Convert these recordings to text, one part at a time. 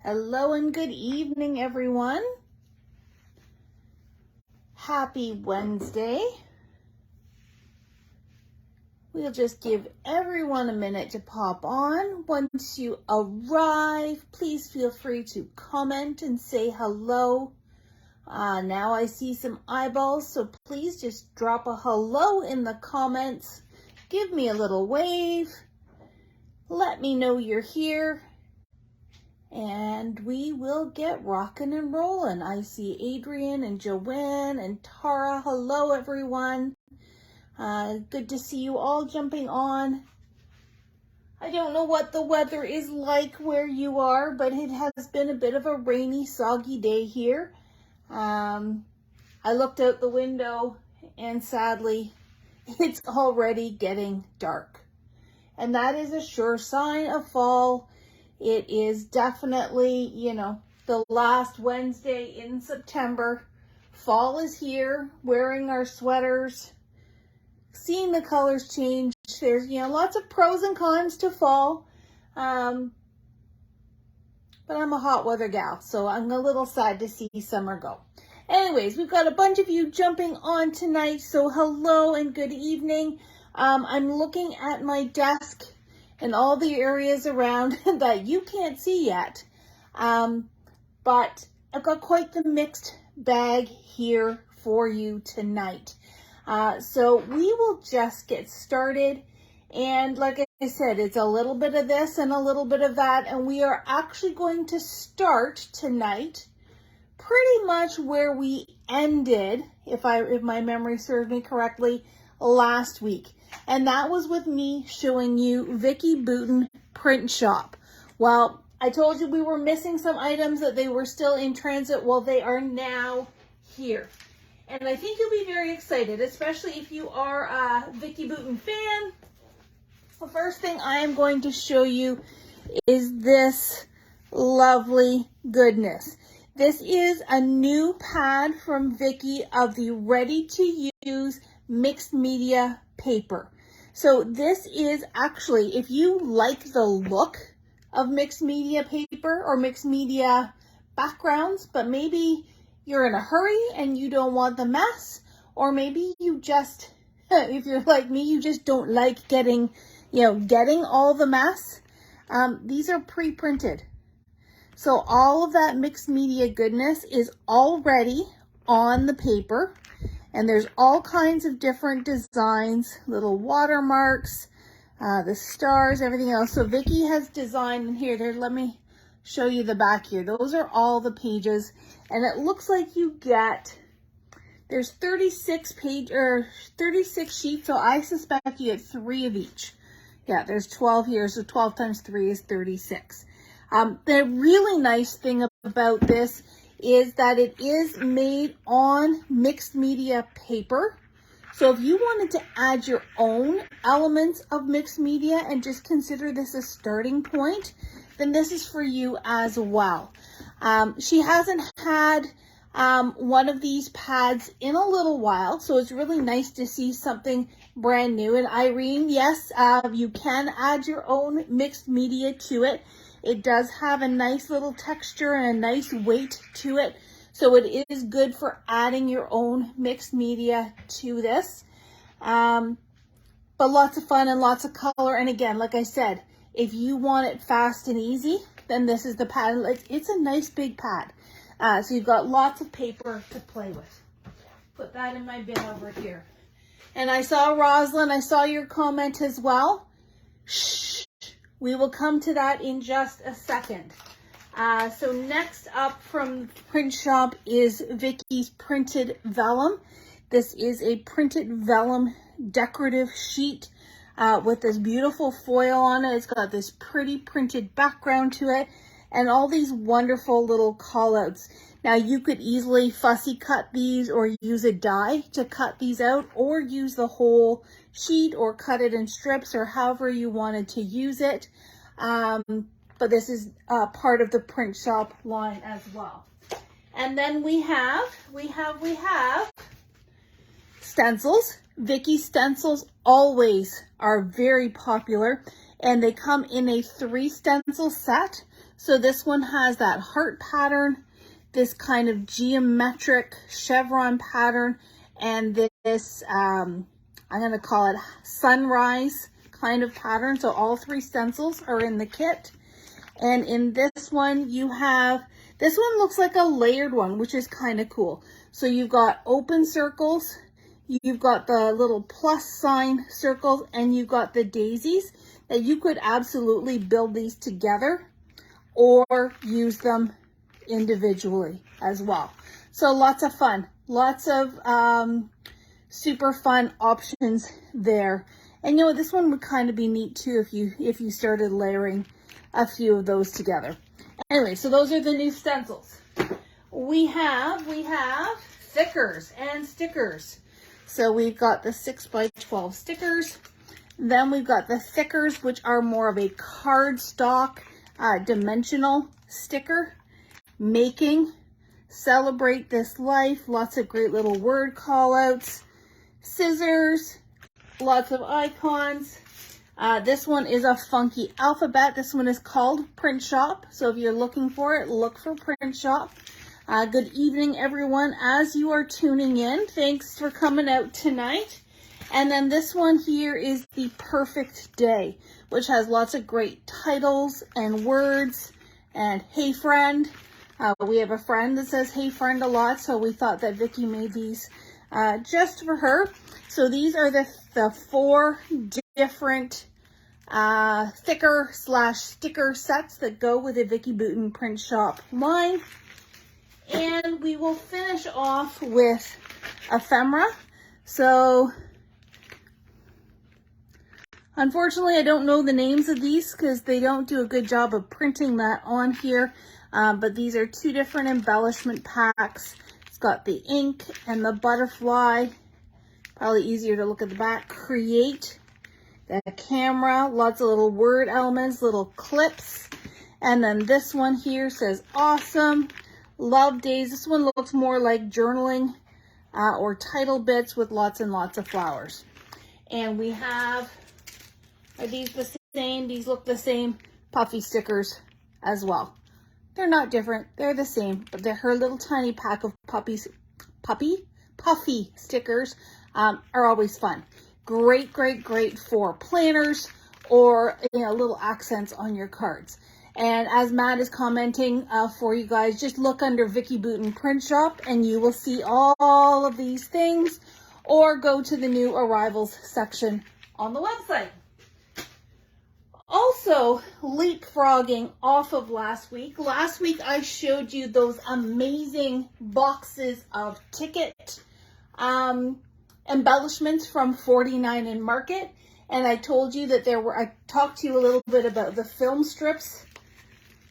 Hello and good evening, everyone. Happy Wednesday. We'll just give everyone a minute to pop on. Once you arrive, please feel free to comment and say hello. Now I see some eyeballs, so please just drop a hello in the comments. Give me a little wave. Let me know you're here. And we will get rocking and rolling. I see Adrian and Joanne and Tara. Hello, everyone. Good to see you all jumping on. I don't know what the weather is like where you are, but it has been a bit of a rainy, soggy day here. I looked out the window and sadly, it's already getting dark. And that is a sure sign of fall. It is definitely, the last Wednesday in September. Fall is here, wearing our sweaters, seeing the colors change. There's, lots of pros and cons to fall. But I'm a hot weather gal, so I'm a little sad to see summer go. Anyways, we've got a bunch of you jumping on tonight, so hello and good evening. I'm looking at my desk and all the areas around that you can't see yet. But I've got quite the mixed bag here for you tonight. So we will just get started. And like I said, it's a little bit of this and a little bit of that. And we are actually going to start tonight pretty much where we ended, if my memory serves me correctly, last week. And that was with me showing you Vicki Boutin Print Shop. Well, I told you we were missing some items, that they were still in transit. Well, they are now here. And I think you'll be very excited, especially if you are a Vicki Boutin fan. The first thing I am going to show you is this lovely goodness. This is a new pad from Vicki of the ready-to-use mixed media paper. So this is actually, if you like the look of mixed media paper or mixed media backgrounds, but maybe you're in a hurry and you don't want the mess, or maybe you just, if you're like me, you just don't like getting all the mess, these are pre-printed. So all of that mixed media goodness is already on the paper. And there's all kinds of different designs, little watermarks, the stars, everything else. So Vicki has designed, and here, let me show you the back here. Those are all the pages. And it looks like you get, there's 36 sheets. So I suspect you get 3 of each. Yeah, there's 12 here. So 12 times 3 is 36. The really nice thing about this is that it is made on mixed media paper. So if you wanted to add your own elements of mixed media and just consider this a starting point, then this is for you as well. She hasn't had one of these pads in a little while, so it's really nice to see something brand new. And Irene, yes, you can add your own mixed media to it. It does have a nice little texture and a nice weight to it. So it is good for adding your own mixed media to this. But lots of fun and lots of color. And again, like I said, if you want it fast and easy, then this is the pad. It's a nice big pad. So you've got lots of paper to play with. Put that in my bin over here. And I saw Rosalind, I saw your comment as well. Shh. We will come to that in just a second. So next up from Print Shop is Vicki's Printed Vellum. This is a printed vellum decorative sheet with this beautiful foil on it. It's got this pretty printed background to it and all these wonderful little callouts. Now you could easily fussy cut these or use a die to cut these out, or use the whole sheet or cut it in strips, or however you wanted to use it. But this is part of the Print Shop line as well. And then we have stencils. Vicki stencils always are very popular, and they come in a 3 stencil set. So this one has that heart pattern, this kind of geometric chevron pattern, and this, I'm going to call it sunrise kind of pattern. So all 3 stencils are in the kit. And in this one, you have, this one looks like a layered one, which is kind of cool. So you've got open circles, you've got the little plus sign circles, and you've got the daisies that you could absolutely build these together or use them individually as well. So lots of fun, lots of super fun options there. And you know, this one would kind of be neat too if you started layering a few of those together. Anyway, so those are the new stencils. We have thickers and stickers. So we've got the 6x12 stickers. Then we've got the thickers, which are more of a cardstock dimensional sticker. Making, celebrate this life, lots of great little word call outs, scissors, lots of icons. This one is a funky alphabet. This one is called Print Shop. So if you're looking for it, look for Print Shop. Good evening, everyone, as you are tuning in. Thanks for coming out tonight. And then this one here is the Perfect Day, which has lots of great titles and words. And hey friend, we have a friend that says hey friend a lot, so we thought that Vicki made these just for her. So these are the 4 different thicker / sticker sets that go with the Vicki Boutin Print Shop line. And we will finish off with Ephemera. So unfortunately, I don't know the names of these because they don't do a good job of printing that on here. But these are 2 different embellishment packs. It's got the ink and the butterfly. Probably easier to look at the back. Create, the camera, lots of little word elements, little clips. And then this one here says awesome, love days. This one looks more like journaling or title bits with lots and lots of flowers. And we have, are these the same? These look the same. Puffy stickers as well. They're not different, they're the same, but they're her little tiny pack of puffy stickers are always fun. Great, great, great for planners or, you know, little accents on your cards. And as Matt is commenting for you guys, just look under Vicki Boutin Print Shop and you will see all of these things, or go to the new arrivals section on the website. Also, leapfrogging off of last week. Last week I showed you those amazing boxes of ticket embellishments from 49 in Market. And I told you that I talked to you a little bit about the film strips.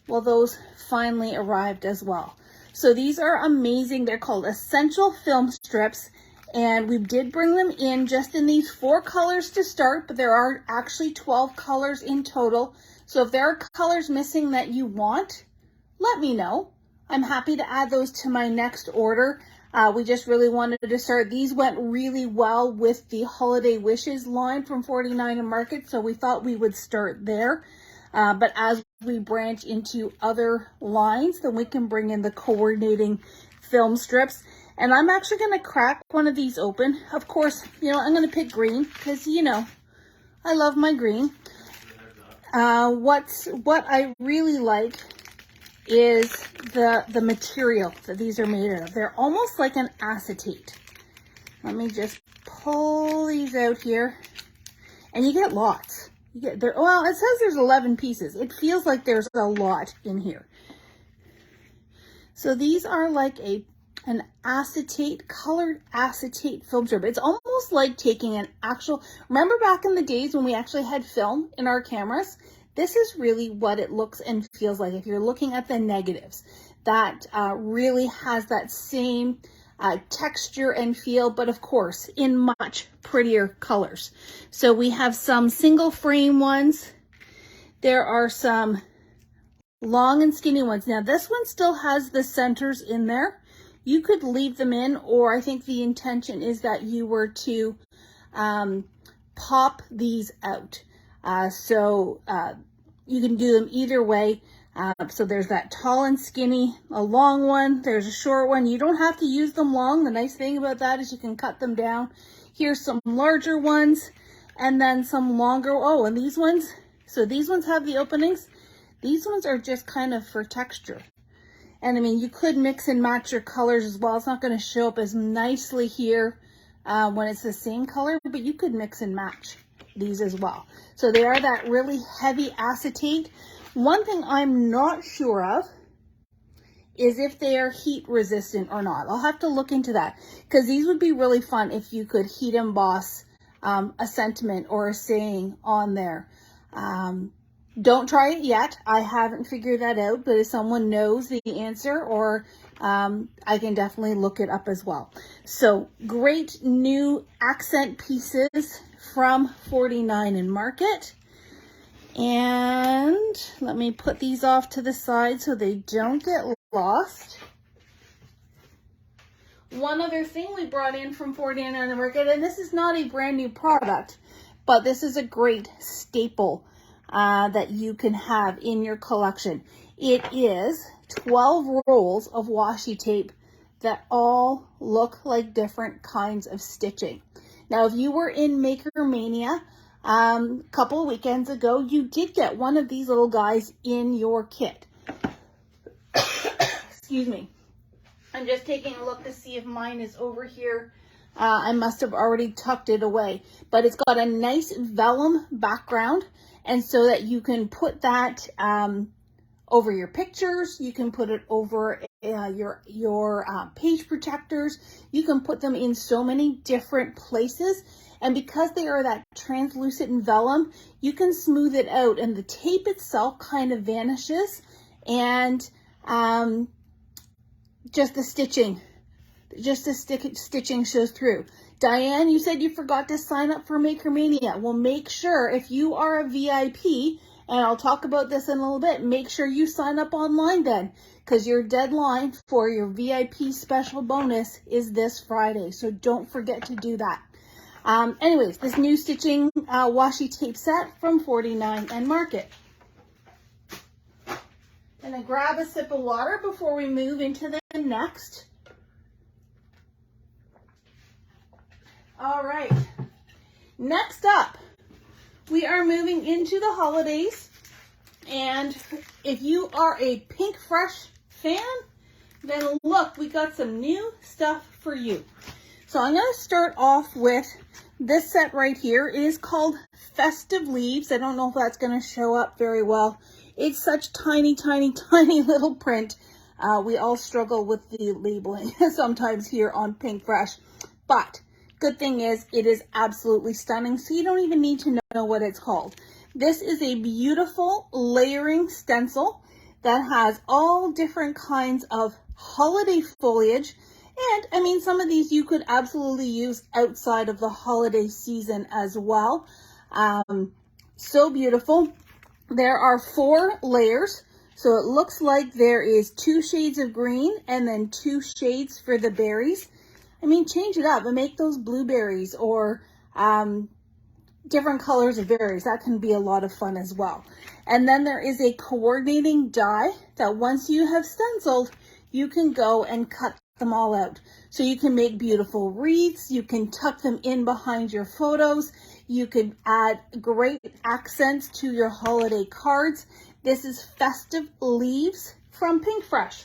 Well, those finally arrived as well. So these are amazing. They're called Essential Film Strips. And we did bring them in just in these 4 colors to start, but there are actually 12 colors in total. So if there are colors missing that you want, let me know. I'm happy to add those to my next order. We just really wanted to start. These went really well with the Holiday Wishes line from 49 in Market, so we thought we would start there. But as we branch into other lines, then we can bring in the coordinating film strips. And I'm actually going to crack one of these open. Of course, you know, I'm going to pick green because, you know, I love my green. What I really like is the material that these are made of. They're almost like an acetate. Let me just pull these out here. And you get lots. You get there. Well, it says there's 11 pieces. It feels like there's a lot in here. So these are like an acetate, colored acetate film strip. It's almost like taking an actual, remember back in the days when we actually had film in our cameras? This is really what it looks and feels like if you're looking at the negatives. That really has that same texture and feel, but of course in much prettier colors. So we have some single frame ones. There are some long and skinny ones. Now this one still has the centers in there. You could leave them in, or I think the intention is that you were to pop these out. So you can do them either way. So there's that tall and skinny, a long one, there's a short one. You don't have to use them long. The nice thing about that is you can cut them down. Here's some larger ones and then some longer. Oh, and these ones, so these ones have the openings. These ones are just kind of for texture. And I mean, you could mix and match your colors as well. It's not going to show up as nicely here when it's the same color, but you could mix and match these as well. So they are that really heavy acetate. One thing I'm not sure of is if they are heat resistant or not. I'll have to look into that, because these would be really fun if you could heat emboss a sentiment or a saying on there. Don't try it yet. I haven't figured that out, but if someone knows the answer, or I can definitely look it up as well. So great new accent pieces from 49 in Market. And let me put these off to the side so they don't get lost. One other thing we brought in from 49 in Market, and this is not a brand new product, but this is a great staple that you can have in your collection. It is 12 rolls of washi tape that all look like different kinds of stitching. Now, if you were in Maker Mania a couple of weekends ago, you did get one of these little guys in your kit. Excuse me. I'm just taking a look to see if mine is over here. I must have already tucked it away, but it's got a nice vellum background, and so that you can put that over your pictures, you can put it over your page protectors, you can put them in so many different places. And because they are that translucent vellum, you can smooth it out and the tape itself kind of vanishes, and just the stitching shows through. Diane, you said you forgot to sign up for Maker Mania. Well, make sure, if you are a VIP, and I'll talk about this in a little bit, make sure you sign up online then, because your deadline for your VIP special bonus is this Friday. So don't forget to do that. Anyways, this new stitching washi tape set from 49 and Market. I'm gonna grab a sip of water before we move into the next. All right, next up, we are moving into the holidays, and if you are a Pink Fresh fan, then look, we got some new stuff for you. So I'm going to start off with this set right here. It is called Festive Leaves. I don't know if that's going to show up very well. It's such tiny, tiny, tiny little print. We all struggle with the labeling sometimes here on Pink Fresh, but good thing is it is absolutely stunning, so you don't even need to know what it's called. This is a beautiful layering stencil that has all different kinds of holiday foliage. And I mean, some of these you could absolutely use outside of the holiday season as well. So beautiful. There are 4 layers. So it looks like there is 2 shades of green and then 2 shades for the berries. I mean, change it up and make those blueberries or different colors of berries. That can be a lot of fun as well. And then there is a coordinating die that once you have stenciled, you can go and cut them all out. So you can make beautiful wreaths, you can tuck them in behind your photos, you can add great accents to your holiday cards. This is Festive Leaves from Pink Fresh.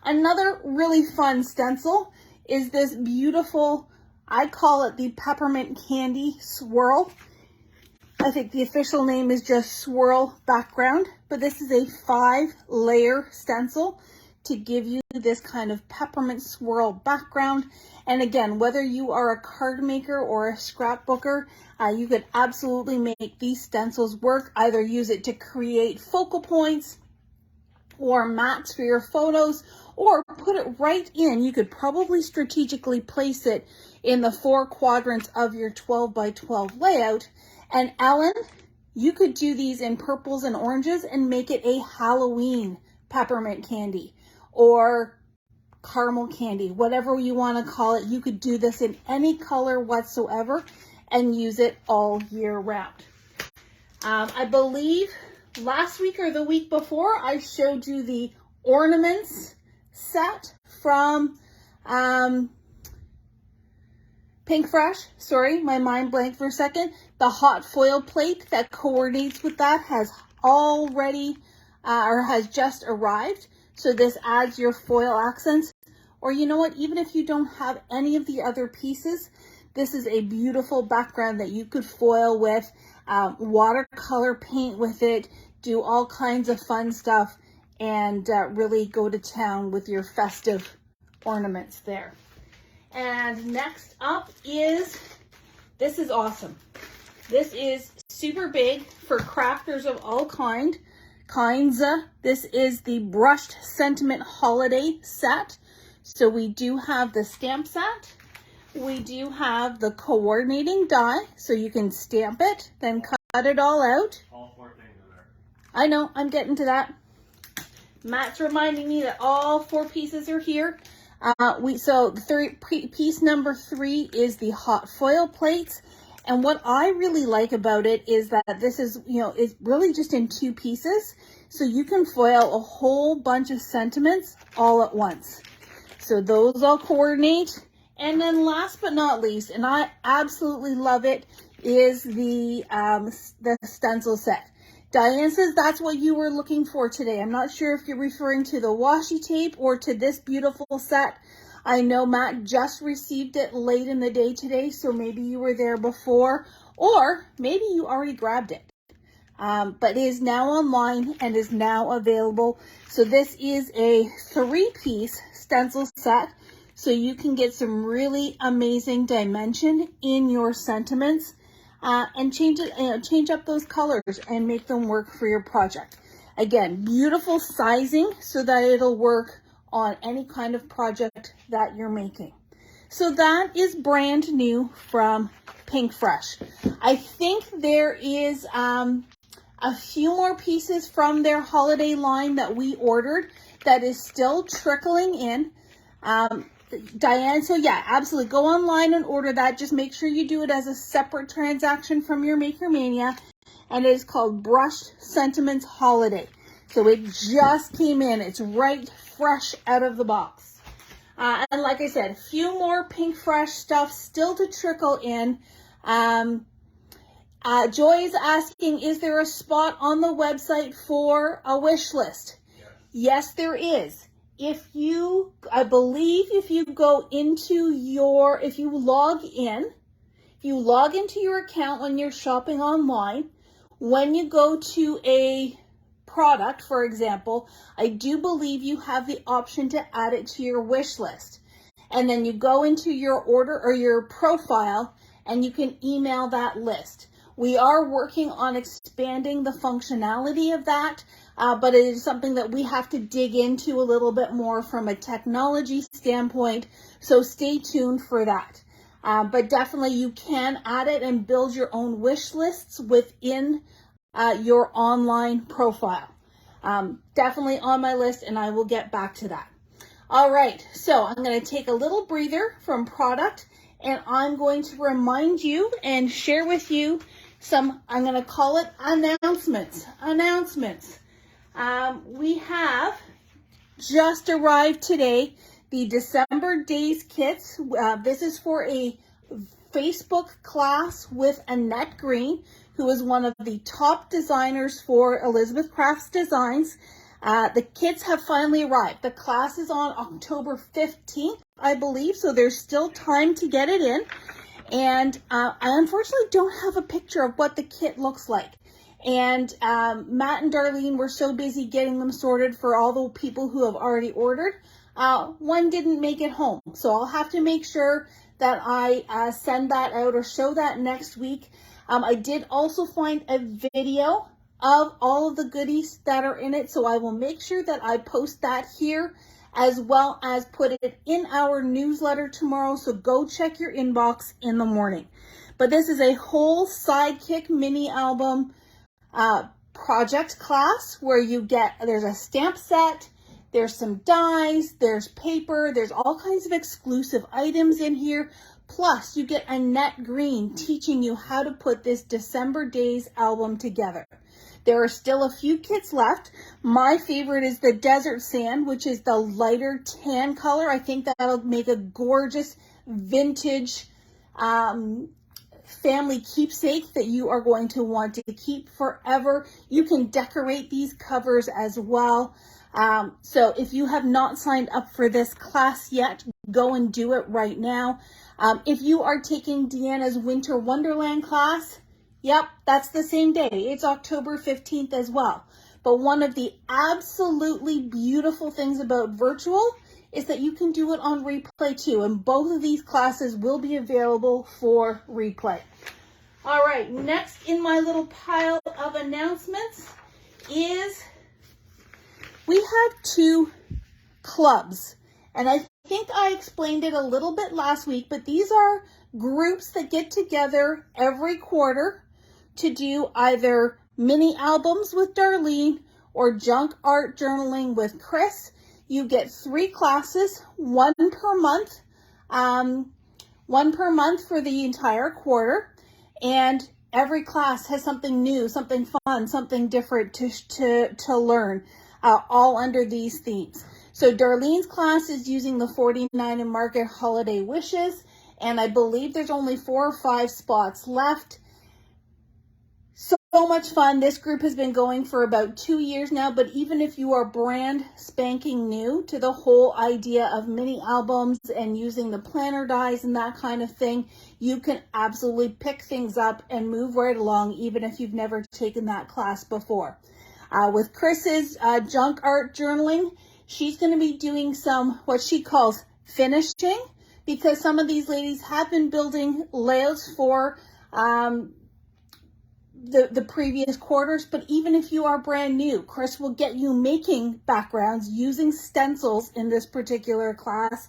Another really fun stencil is this beautiful, I call it the Peppermint Candy Swirl. I think the official name is just Swirl background, but this is a 5-layer stencil to give you this kind of peppermint swirl background. And again, whether you are a card maker or a scrapbooker, you could absolutely make these stencils work. Either use it to create focal points or mats for your photos, or put it right in. You could probably strategically place it in the 4 quadrants of your 12 by 12 layout. And Ellen, you could do these in purples and oranges and make it a Halloween peppermint candy or caramel candy, whatever you want to call it. You could do this in any color whatsoever and use it all year round. I believe last week or the week before, I showed you the ornaments set from Pink Fresh. Sorry, my mind blanked for a second. The hot foil plate that coordinates with that has already or has just arrived. So this adds your foil accents. Or you know what, even if you don't have any of the other pieces, this is a beautiful background that you could foil with, watercolor paint with it, do all kinds of fun stuff, and really go to town with your festive ornaments there. And next up is, this is awesome. This is super big for crafters of all kinds. This is the Brushed Sentiment Holiday Set. So we do have the stamp set. We do have the coordinating die, so you can stamp it, then cut it all out. All 4 things are there. I know, I'm getting to that. Matt's reminding me that all 4 pieces are here. So piece number 3 is the hot foil plates. And what I really like about it is that this is, it's really just in 2 pieces. So you can foil a whole bunch of sentiments all at once. So those all coordinate. And then last but not least, and I absolutely love it, is the stencil set. Diane says that's what you were looking for today. I'm not sure if you're referring to the washi tape or to this beautiful set. I know Matt just received it late in the day today, so maybe you were there before, or maybe you already grabbed it. But it is now online and is now available. So this is a 3-piece stencil set, so you can get some really amazing dimension in your sentiments and change up those colors and make them work for your project. Again, beautiful sizing so that it'll work on any kind of project that you're making. So that is brand new from Pink Fresh. I think there is a few more pieces from their holiday line that we ordered that is still trickling in. Diane, so yeah, absolutely. Go online and order that. Just make sure you do it as a separate transaction from your Maker Mania. And it is called Brushed Sentiments Holiday. So it just came in. It's right fresh out of the box. And like I said, a few more Pink Fresh stuff still to trickle in. Joy is asking, is there a spot on the website for a wish list? Yes, there is. I believe if you go into if you log into your account when you're shopping online, when you go to a product, for example, I do believe you have the option to add it to your wish list. And then you go into your order or your profile and you can email that list. We are working on expanding the functionality of that, but it is something that we have to dig into a little bit more from a technology standpoint, so stay tuned for that. But definitely you can add it and build your own wish lists within your online profile. Definitely on my list, and I will get back to that. All right, so I'm going to take a little breather from product, and I'm going to remind you and share with you some, I'm going to call it announcements. We have just arrived today, the December Days kits. This is for a Facebook class with Annette Green, who is one of the top designers for Elizabeth Crafts Designs. The kits have finally arrived. The class is on October 15th, I believe, so there's still time to get it in. And I unfortunately don't have a picture of what the kit looks like. And Matt and Darlene were so busy getting them sorted for all the people who have already ordered. One didn't make it home. So I'll have to make sure that I send that out or show that next week. I did also find a video of all of the goodies that are in it. So I will make sure that I post that here, as well as put it in our newsletter tomorrow. So go check your inbox in the morning. But this is a whole Sidekick mini album project class where there's a stamp set, there's some dies, there's paper, there's all kinds of exclusive items in here. Plus you get Annette Green teaching you how to put this December Days album together. There are still a few kits left. My favorite is the Desert Sand, which is the lighter tan color. I think that'll make a gorgeous vintage family keepsake that you are going to want to keep forever. You can decorate these covers as well. So if you have not signed up for this class yet, go and do it right now. If you are taking Deanna's Winter Wonderland class, yep, that's the same day. It's October 15th as well. But one of the absolutely beautiful things about virtual is that you can do it on replay too. And both of these classes will be available for replay. All right, next in my little pile of announcements is we have 2 clubs. And I think I explained it a little bit last week, but these are groups that get together every quarter to do either mini albums with Darlene or junk art journaling with Chris. You get 3 classes, one per month for the entire quarter. And every class has something new, something fun, something different to learn, all under these themes. So Darlene's class is using the 49 and Market Holiday Wishes, and I believe there's only 4 or 5 spots left. So much fun. This group has been going for about 2 years now, but even if you are brand spanking new to the whole idea of mini albums and using the planner dies and that kind of thing, you can absolutely pick things up and move right along, even if you've never taken that class before. With Chris's junk art journaling, she's going to be doing some what she calls finishing, because some of these ladies have been building layouts for the previous quarters. But even if you are brand new, Chris will get you making backgrounds using stencils in this particular class,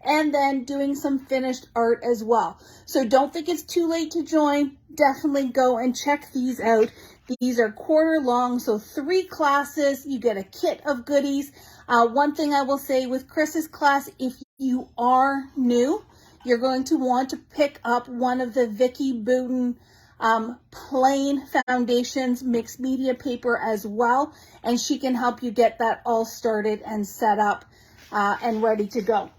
and then doing some finished art as well. So don't think it's too late to join. Definitely go and check these out. These are quarter long, so 3 classes. You get a kit of goodies. One thing I will say with Chris's class, if you are new, you're going to want to pick up one of the Vicky Booten plain foundations mixed media paper as well, and she can help you get that all started and set up and ready to go.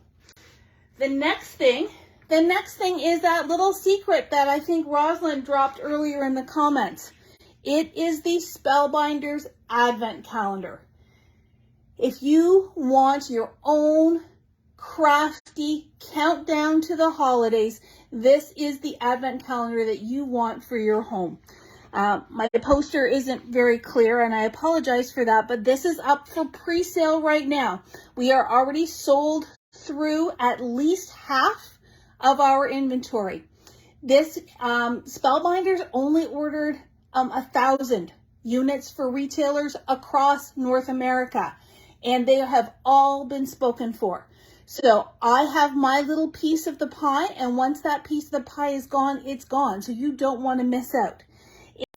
The next thing is that little secret that I think Rosalind dropped earlier in the comments. It is the Spellbinders Advent Calendar. If you want your own crafty countdown to the holidays, this is the Advent Calendar that you want for your home. My poster isn't very clear, and I apologize for that, but this is up for pre-sale right now. We are already sold through at least half of our inventory. This Spellbinders only ordered 1,000 units for retailers across North America, and they have all been spoken for. So I have my little piece of the pie, and once that piece of the pie is gone, it's gone. So you don't want to miss out.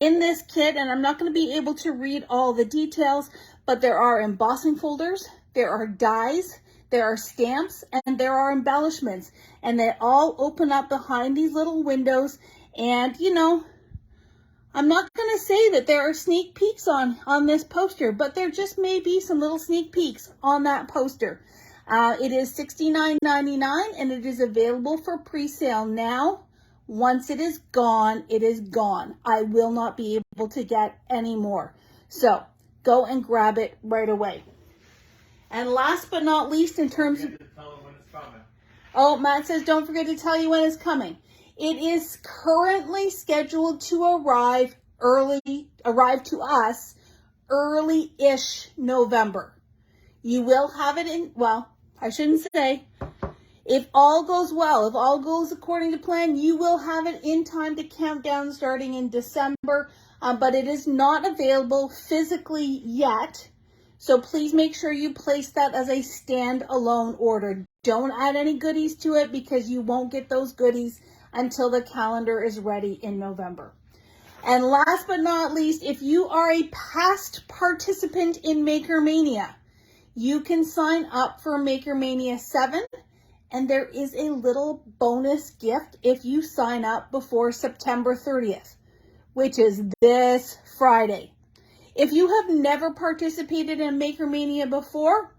In this kit, and I'm not going to be able to read all the details, but there are embossing folders, there are dies, there are stamps, and there are embellishments. And they all open up behind these little windows. And, you know, I'm not going to say that there are sneak peeks on this poster, but there just may be some little sneak peeks on that poster. It is $69.99, and it is available for pre-sale now. Once it is gone, it is gone. I will not be able to get any more. So go and grab it right away. And last but not least, in terms of... Oh, Matt says, don't forget to tell you when it's coming. It is currently scheduled to arrive to us early-ish November. You will have it in, well, I shouldn't say, if all goes well, if all goes according to plan, you will have it in time to count down starting in December, but it is not available physically yet. So please make sure you place that as a standalone order. Don't add any goodies to it, because you won't get those goodies until the calendar is ready in November. And last but not least, if you are a past participant in Maker Mania, you can sign up for Maker Mania 7, and there is a little bonus gift if you sign up before September 30th, which is this Friday. If you have never participated in Maker Mania before,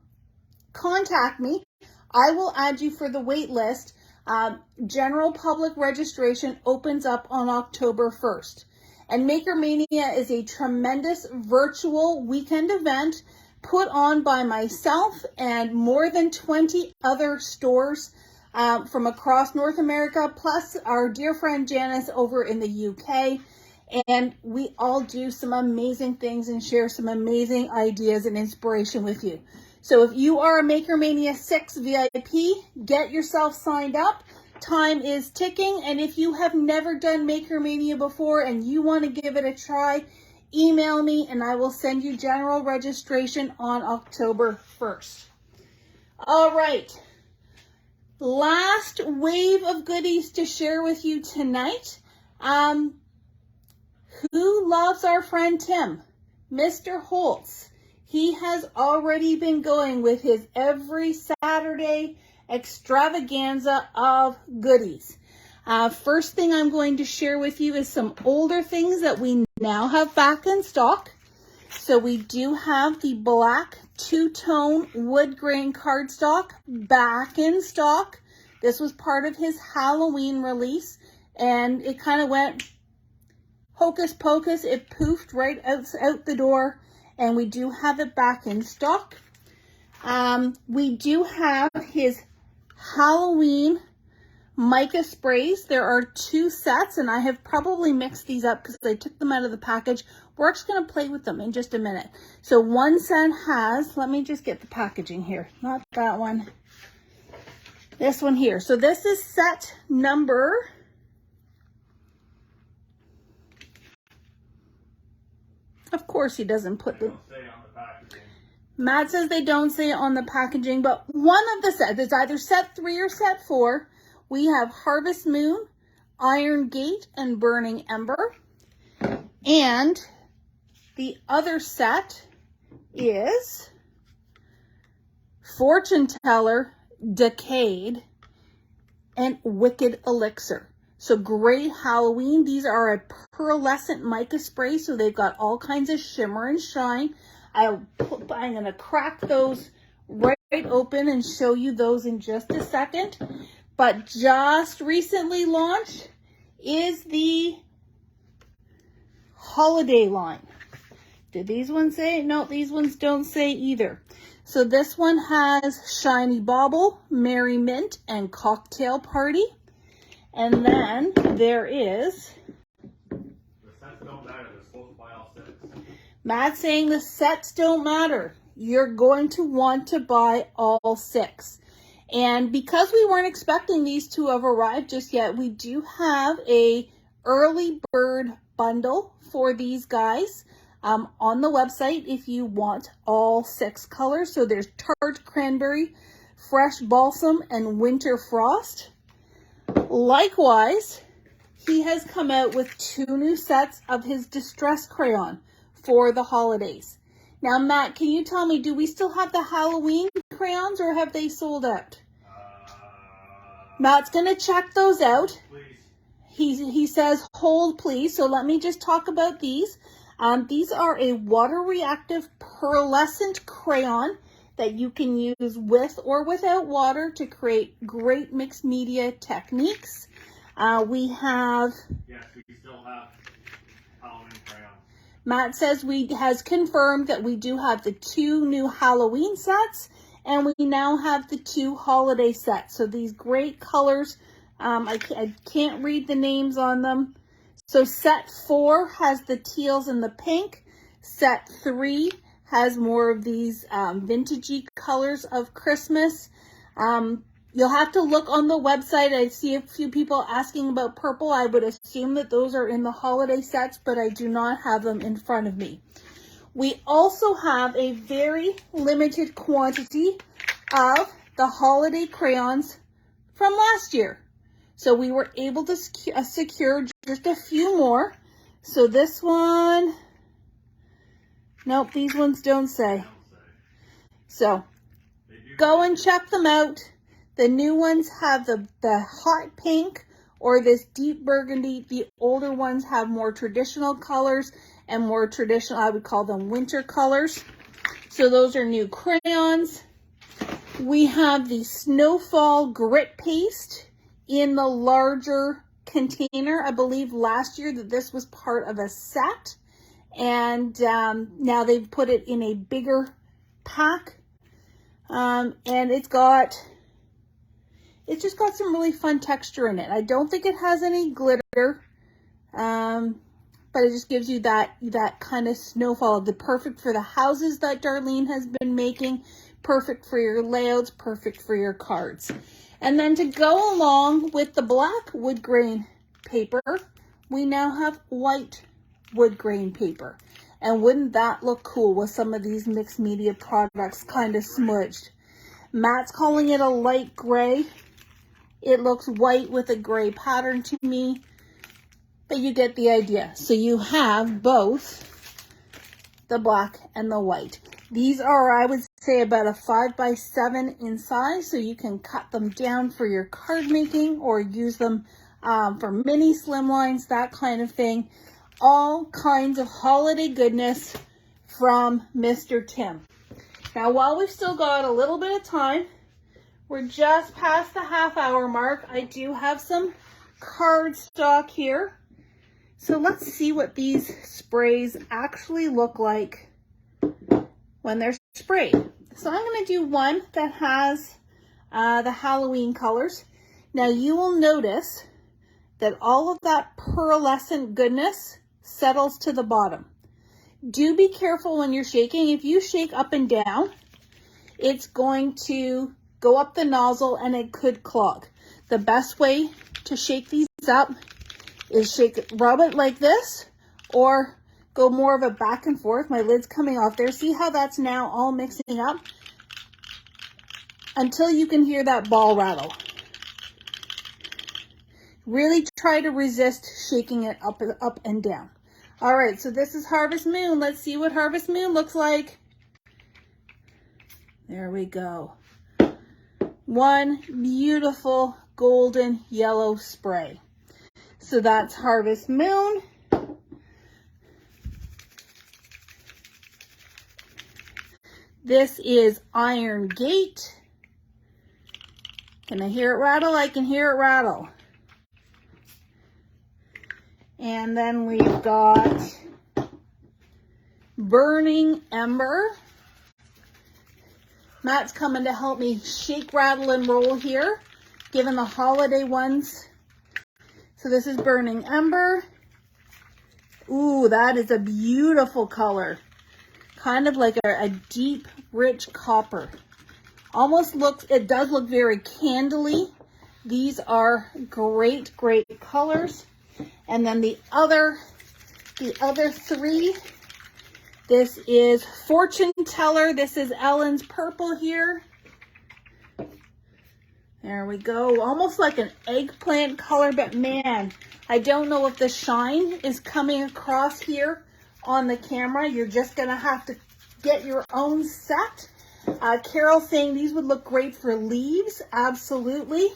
contact me. I will add you for the wait list. General public registration opens up on October 1st. And Maker Mania is a tremendous virtual weekend event put on by myself and more than 20 other stores from across North America, plus our dear friend Janice over in the UK. And we all do some amazing things and share some amazing ideas and inspiration with you. So if you are a Maker Mania 6 VIP, get yourself signed up. Time is ticking. And if you have never done Maker Mania before and you want to give it a try, email me and I will send you general registration on October 1st. All right. Last wave of goodies to share with you tonight. Who loves our friend Tim? Mr. Holtz. He has already been going with his every Saturday extravaganza of goodies. First thing I'm going to share with you is some older things that we now have back in stock. So we do have the black two-tone wood grain cardstock back in stock. This was part of his Halloween release, and it kind of went hocus pocus. It poofed right out the door, and we do have it back in stock. We do have his Halloween mica sprays. There are 2 sets, and I have probably mixed these up because I took them out of the package. We're just going to play with them in just a minute. So one set has, let me just get the packaging here. Not that one. This one here. So this is set number... Of course he doesn't put the... Matt says they don't say it on the packaging, but one of the sets, it's either set 3 or set 4. We have Harvest Moon, Iron Gate, and Burning Ember. And the other set is Fortune Teller, Decade, and Wicked Elixir. So great Halloween. These are a pearlescent mica spray, so they've got all kinds of shimmer and shine. I'm going to crack those right open and show you those in just a second. But just recently launched is the holiday line. Did these ones say? No, these ones don't say either. So this one has Shiny Bauble, Merry Mint, and Cocktail Party. And then there is... The sets don't matter. They're supposed to buy all 6. Matt's saying the sets don't matter. You're going to want to buy all 6. And because we weren't expecting these to have arrived just yet, we do have a early bird bundle for these guys on the website if you want all 6 colors. So there's Tart Cranberry, Fresh Balsam, and Winter Frost. Likewise, he has come out with 2 new sets of his Distress Crayon for the holidays. Now, Matt, can you tell me, do we still have the Halloween crayons or have they sold out? Matt's going to check those out. Please. He says, hold please. So let me just talk about these. These are a water reactive pearlescent crayon that you can use with or without water to create great mixed media techniques. We have... Yes, we still have Halloween crayons. Matt says has confirmed that we do have the 2 new Halloween sets, and we now have the 2 holiday sets. So these great colors, I can't read the names on them. So set 4 has the teals and the pink. Set 3 has more of these vintagey colors of Christmas. You'll have to look on the website. I see a few people asking about purple. I would assume that those are in the holiday sets, but I do not have them in front of me. We also have a very limited quantity of the holiday crayons from last year. So we were able to secure just a few more. So this one, nope, these ones don't say. So go and check them out. The new ones have the hot pink or this deep burgundy. The older ones have more traditional colors. and more traditional, I would call them winter colors. So those are new crayons. We have the Snowfall Grit Paste in the larger container. I believe last year that this was part of a set, and now they've put it in a bigger pack, and it's just got some really fun texture in it. I don't think it has any glitter, but it just gives you that kind of snowfall. The perfect for the houses that Darlene has been making, perfect for your layouts, perfect for your cards. And then to go along with the black wood grain paper, we now have white wood grain paper. And wouldn't that look cool with some of these mixed media products kind of smudged? Matt's calling it a light gray. It looks white with a gray pattern to me, but you get the idea. So you have both the black and the white. These are, I would say, about a 5x7 in size, so you can cut them down for your card making or use them for mini slimlines, that kind of thing. All kinds of holiday goodness from Mr. Tim. Now, while we've still got a little bit of time, we're just past the half-hour mark. I do have some card stock here. So let's see what these sprays actually look like when they're sprayed. So I'm going to do one that has the Halloween colors. Now you will notice that all of that pearlescent goodness settles to the bottom. Do be careful when you're shaking. If you shake up and down, it's going to go up the nozzle and it could clog. The best way to shake these up is rub it like this, or go more of a back and forth. My lid's coming off there. See how that's now all mixing up? Until you can hear that ball rattle. Really try to resist shaking it up and down. All right, so this is Harvest Moon. Let's see what Harvest Moon looks like. There we go. One beautiful golden yellow spray. So that's Harvest Moon. This is Iron Gate. Can I hear it rattle? I can hear it rattle. And then we've got Burning Ember. Matt's coming to help me shake, rattle, and roll here, given the holiday ones. So this is Burning Ember. Ooh, that is a beautiful color. Kind of like a deep, rich copper. Almost looks, it does look very candly. These are great, great colors. And then the other three, this is Fortune Teller. This is Ellen's purple here. There we go. Almost like an eggplant color, but man, I don't know if the shine is coming across here on the camera. You're just going to have to get your own set. Carol saying these would look great for leaves. Absolutely.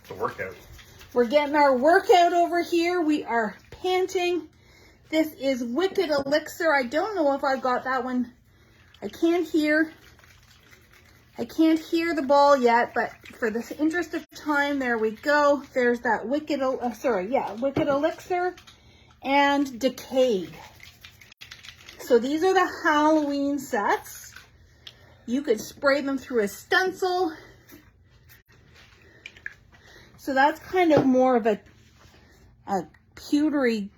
It's a workout. We're getting our workout over here. We are panting. This is Wicked Elixir. I don't know if I've got that one. I can't hear the ball yet, but for the interest of time, there we go. There's that Wicked Elixir and Decayed. So these are the Halloween sets. You could spray them through a stencil. So that's kind of more of a pewtery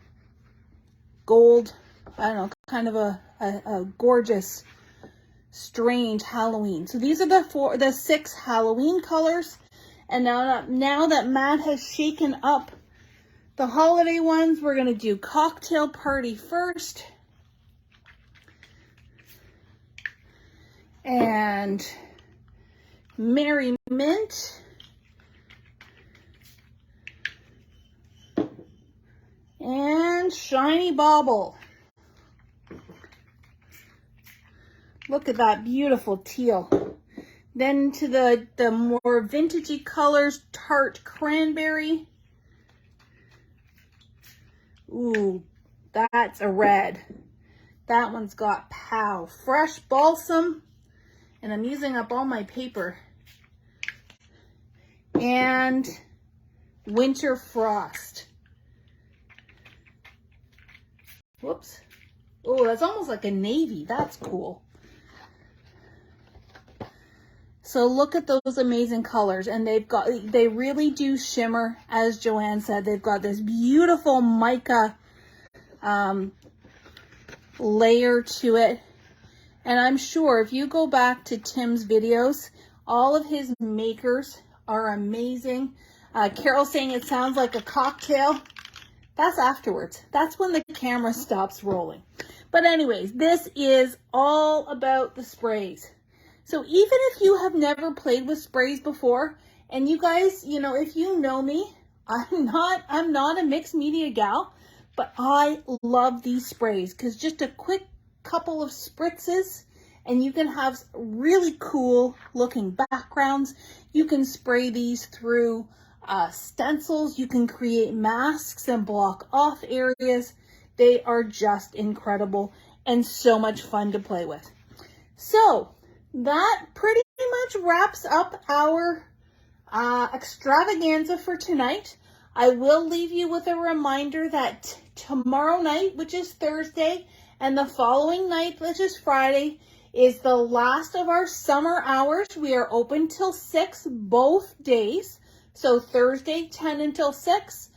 gold, I don't know, kind of a gorgeous, strange Halloween. So these are the 6 Halloween colors. And now that Matt has shaken up the holiday ones, we're going to do Cocktail Party first. And Merry Mint. And Shiny Bauble. Look at that beautiful teal. Then to the more vintagey colors, Tart Cranberry. Ooh, that's a red. That one's got Pow. Fresh Balsam. And I'm using up all my paper. And Winter Frost. Whoops. Oh, that's almost like a navy. That's cool. So look at those amazing colors, and they really do shimmer, as Joanne said. They've got this beautiful mica layer to it. And I'm sure if you go back to Tim's videos, all of his makers are amazing. Carol's saying it sounds like a cocktail. That's afterwards. That's when the camera stops rolling. But anyways, this is all about the sprays. So even if you have never played with sprays before, and you guys, you know, if you know me, I'm not a mixed media gal, but I love these sprays because just a quick couple of spritzes and you can have really cool looking backgrounds. You can spray these through stencils. You can create masks and block off areas. They are just incredible and so much fun to play with. So that pretty much wraps up our extravaganza for tonight. I will leave you with a reminder that tomorrow night, which is Thursday, and the following night, which is Friday, is the last of our summer hours. We are open till 6 both days. So Thursday, 10 until 6,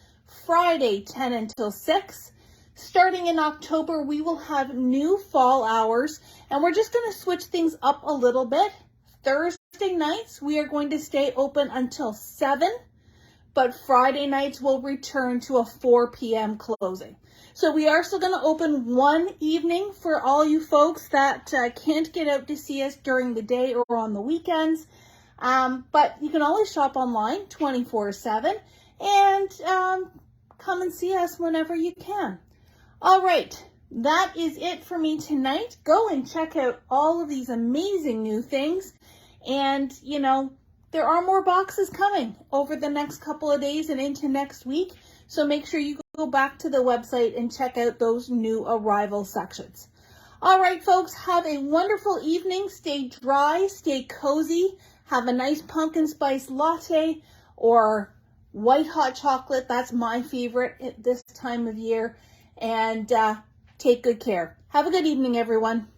Friday, 10 until 6. Starting in October, we will have new fall hours, and we're just going to switch things up a little bit. Thursday nights, we are going to stay open until 7, but Friday nights will return to a 4 p.m. closing. So we are still going to open one evening for all you folks that can't get out to see us during the day or on the weekends. But you can always shop online 24/7 and come and see us whenever you can. All right, that is it for me tonight. Go and check out all of these amazing new things. And, you know, there are more boxes coming over the next couple of days and into next week. So make sure you go back to the website and check out those new arrival sections. All right, folks, have a wonderful evening. Stay dry, stay cozy. Have a nice pumpkin spice latte or white hot chocolate. That's my favorite at this time of year. And take good care. Have a good evening, everyone.